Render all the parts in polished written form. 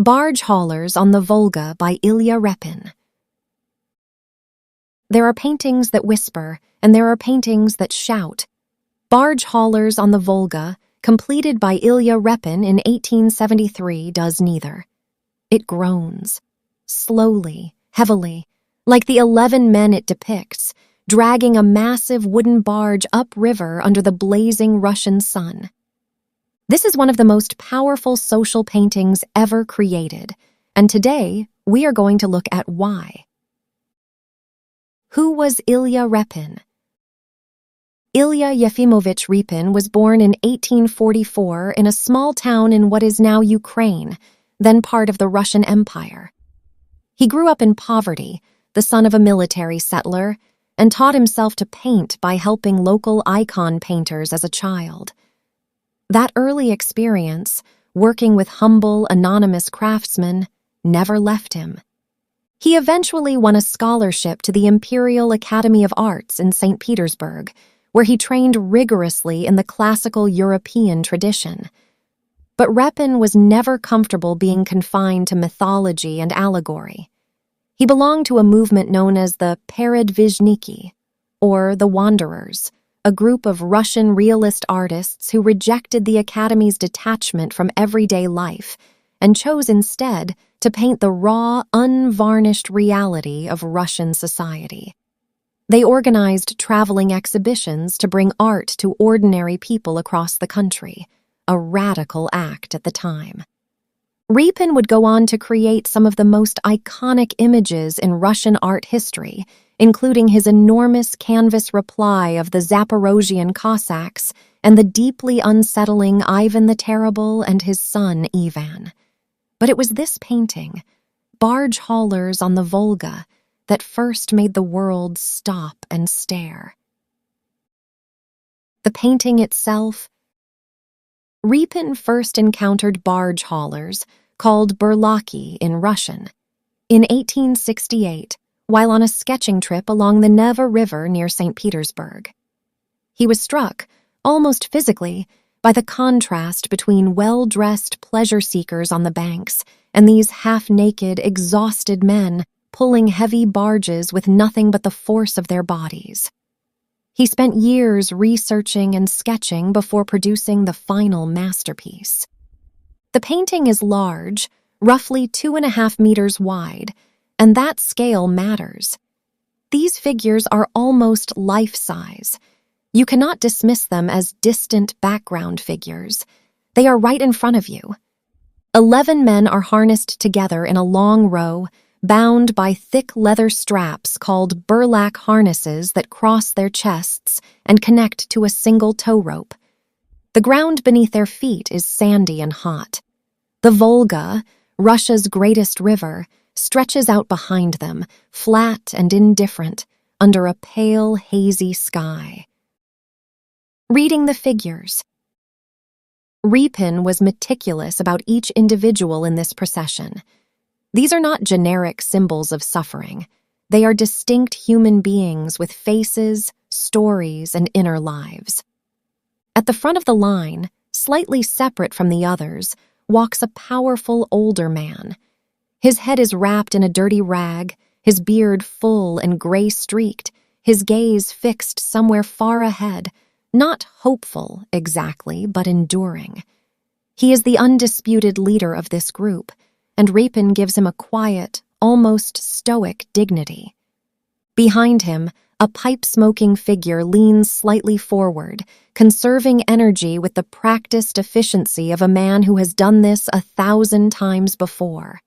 Barge Haulers on the Volga by Ilya Repin. There are paintings that whisper, and there are paintings that shout. Barge Haulers on the Volga, completed by Ilya Repin in 1873, does neither. It groans, slowly, heavily, like the 11 men it depicts, dragging a massive wooden barge upriver under the blazing Russian sun. This is one of the most powerful social paintings ever created, and today we are going to look at why. Who was Ilya Repin? Ilya Yefimovich Repin was born in 1844 in a small town in what is now Ukraine, then part of the Russian Empire. He grew up in poverty, the son of a military settler, and taught himself to paint by helping local icon painters as a child. That early experience, working with humble, anonymous craftsmen, never left him. He eventually won a scholarship to the Imperial Academy of Arts in St. Petersburg, where he trained rigorously in the classical European tradition. But Repin was never comfortable being confined to mythology and allegory. He belonged to a movement known as the Peredvizhniki, or the Wanderers, a group of Russian realist artists who rejected the Academy's detachment from everyday life and chose instead to paint the raw, unvarnished reality of Russian society. They organized traveling exhibitions to bring art to ordinary people across the country, a radical act at the time. Repin would go on to create some of the most iconic images in Russian art history, including his enormous canvas reply of the Zaporozhian Cossacks and the deeply unsettling Ivan the Terrible and his son Ivan. But it was this painting, Barge Haulers on the Volga, that first made the world stop and stare. The painting itself. Repin first encountered barge haulers, called burlaki in Russian, in 1868, while on a sketching trip along the Neva River near St. Petersburg. He was struck, almost physically, by the contrast between well-dressed pleasure seekers on the banks and these half-naked, exhausted men pulling heavy barges with nothing but the force of their bodies. He spent years researching and sketching before producing the final masterpiece. The painting is large, roughly 2.5 meters wide, and that scale matters. These figures are almost life-size. You cannot dismiss them as distant background figures. They are right in front of you. 11 men are harnessed together in a long row, bound by thick leather straps called burlak harnesses that cross their chests and connect to a single tow rope. The ground beneath their feet is sandy and hot. The Volga, Russia's greatest river, stretches out behind them, flat and indifferent, under a pale, hazy sky. Reading the figures. Repin was meticulous about each individual in this procession. These are not generic symbols of suffering. They are distinct human beings with faces, stories, and inner lives. At the front of the line, slightly separate from the others, walks a powerful older man. His head is wrapped in a dirty rag, his beard full and gray-streaked, his gaze fixed somewhere far ahead, not hopeful exactly, but enduring. He is the undisputed leader of this group, and Repin gives him a quiet, almost stoic dignity. Behind him, a pipe-smoking figure leans slightly forward, conserving energy with the practiced efficiency of a man who has done this 1,000 times before.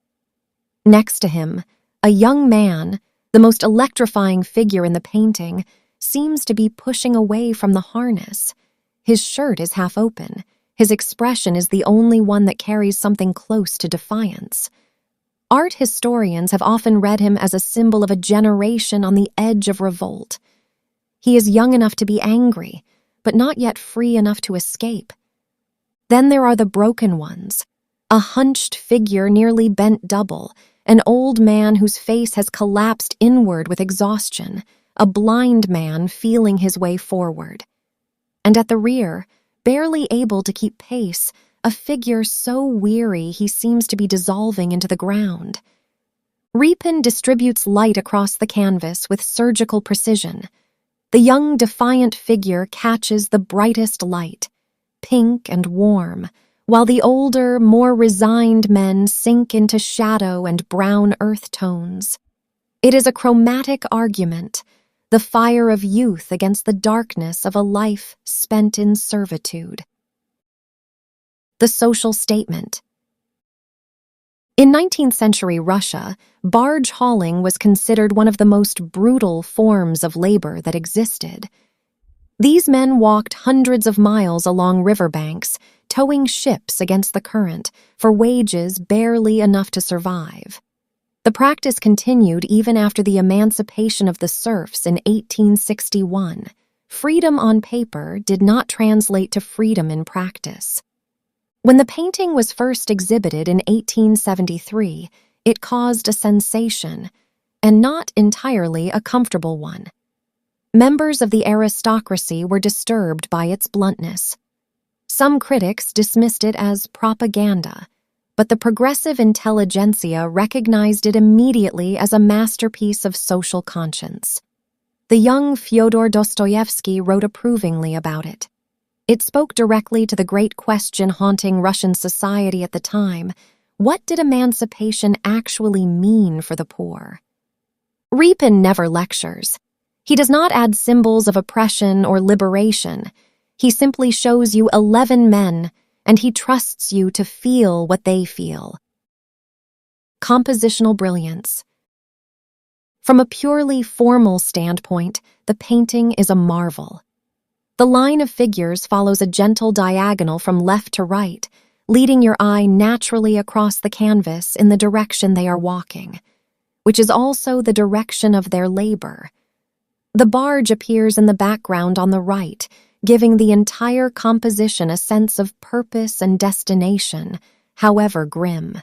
Next to him, a young man, the most electrifying figure in the painting, seems to be pushing away from the harness. His shirt is half open. His expression is the only one that carries something close to defiance. Art historians have often read him as a symbol of a generation on the edge of revolt. He is young enough to be angry, but not yet free enough to escape. Then there are the broken ones, a hunched figure nearly bent double, an old man whose face has collapsed inward with exhaustion, a blind man feeling his way forward. And at the rear, barely able to keep pace, a figure so weary he seems to be dissolving into the ground. Repin distributes light across the canvas with surgical precision. The young, defiant figure catches the brightest light, pink and warm, while the older, more resigned men sink into shadow and brown earth tones. It is a chromatic argument, the fire of youth against the darkness of a life spent in servitude. The social statement. In 19th century Russia, barge hauling was considered one of the most brutal forms of labor that existed. These men walked hundreds of miles along riverbanks, towing ships against the current, for wages barely enough to survive. The practice continued even after the emancipation of the serfs in 1861. Freedom on paper did not translate to freedom in practice. When the painting was first exhibited in 1873, it caused a sensation, and not entirely a comfortable one. Members of the aristocracy were disturbed by its bluntness. Some critics dismissed it as propaganda, but the progressive intelligentsia recognized it immediately as a masterpiece of social conscience. The young Fyodor Dostoevsky wrote approvingly about it. It spoke directly to the great question haunting Russian society at the time: what did emancipation actually mean for the poor? Repin never lectures. He does not add symbols of oppression or liberation. He simply shows you 11 men, and he trusts you to feel what they feel. Compositional brilliance. From a purely formal standpoint, the painting is a marvel. The line of figures follows a gentle diagonal from left to right, leading your eye naturally across the canvas in the direction they are walking, which is also the direction of their labor. The barge appears in the background on the right, giving the entire composition a sense of purpose and destination, however grim.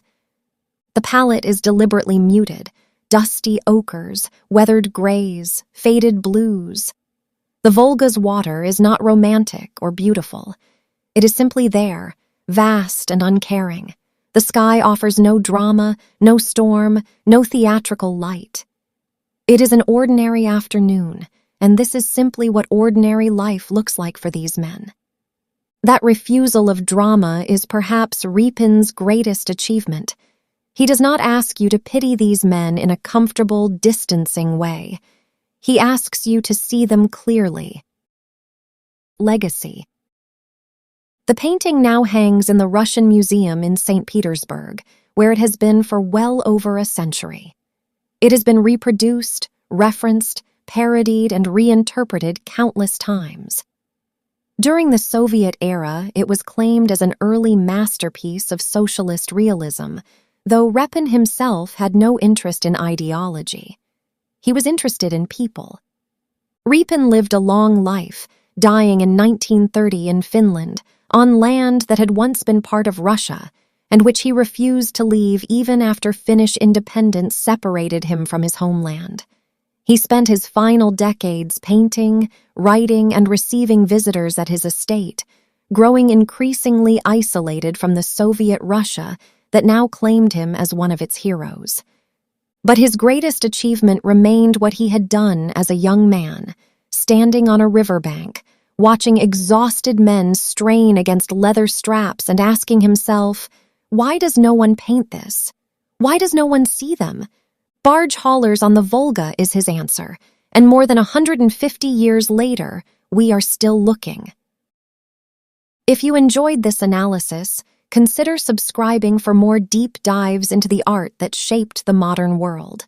The palette is deliberately muted: dusty ochres, weathered grays, faded blues. The Volga's water is not romantic or beautiful. It is simply there, vast and uncaring. The sky offers no drama, no storm, no theatrical light. It is an ordinary afternoon, and this is simply what ordinary life looks like for these men. That refusal of drama is perhaps Repin's greatest achievement. He does not ask you to pity these men in a comfortable, distancing way. He asks you to see them clearly. Legacy. The painting now hangs in the Russian Museum in St. Petersburg, where it has been for well over a century. It has been reproduced, referenced, parodied, and reinterpreted countless times. During the Soviet era, it was claimed as an early masterpiece of socialist realism, though Repin himself had no interest in ideology. He was interested in people. Repin lived a long life, dying in 1930 in Finland, on land that had once been part of Russia, and which he refused to leave even after Finnish independence separated him from his homeland. He spent his final decades painting, writing, and receiving visitors at his estate, growing increasingly isolated from the Soviet Russia that now claimed him as one of its heroes. But his greatest achievement remained what he had done as a young man, standing on a riverbank, watching exhausted men strain against leather straps and asking himself, why does no one paint this? Why does no one see them? Barge Haulers on the Volga is his answer, and more than 150 years later, we are still looking. If you enjoyed this analysis, consider subscribing for more deep dives into the art that shaped the modern world.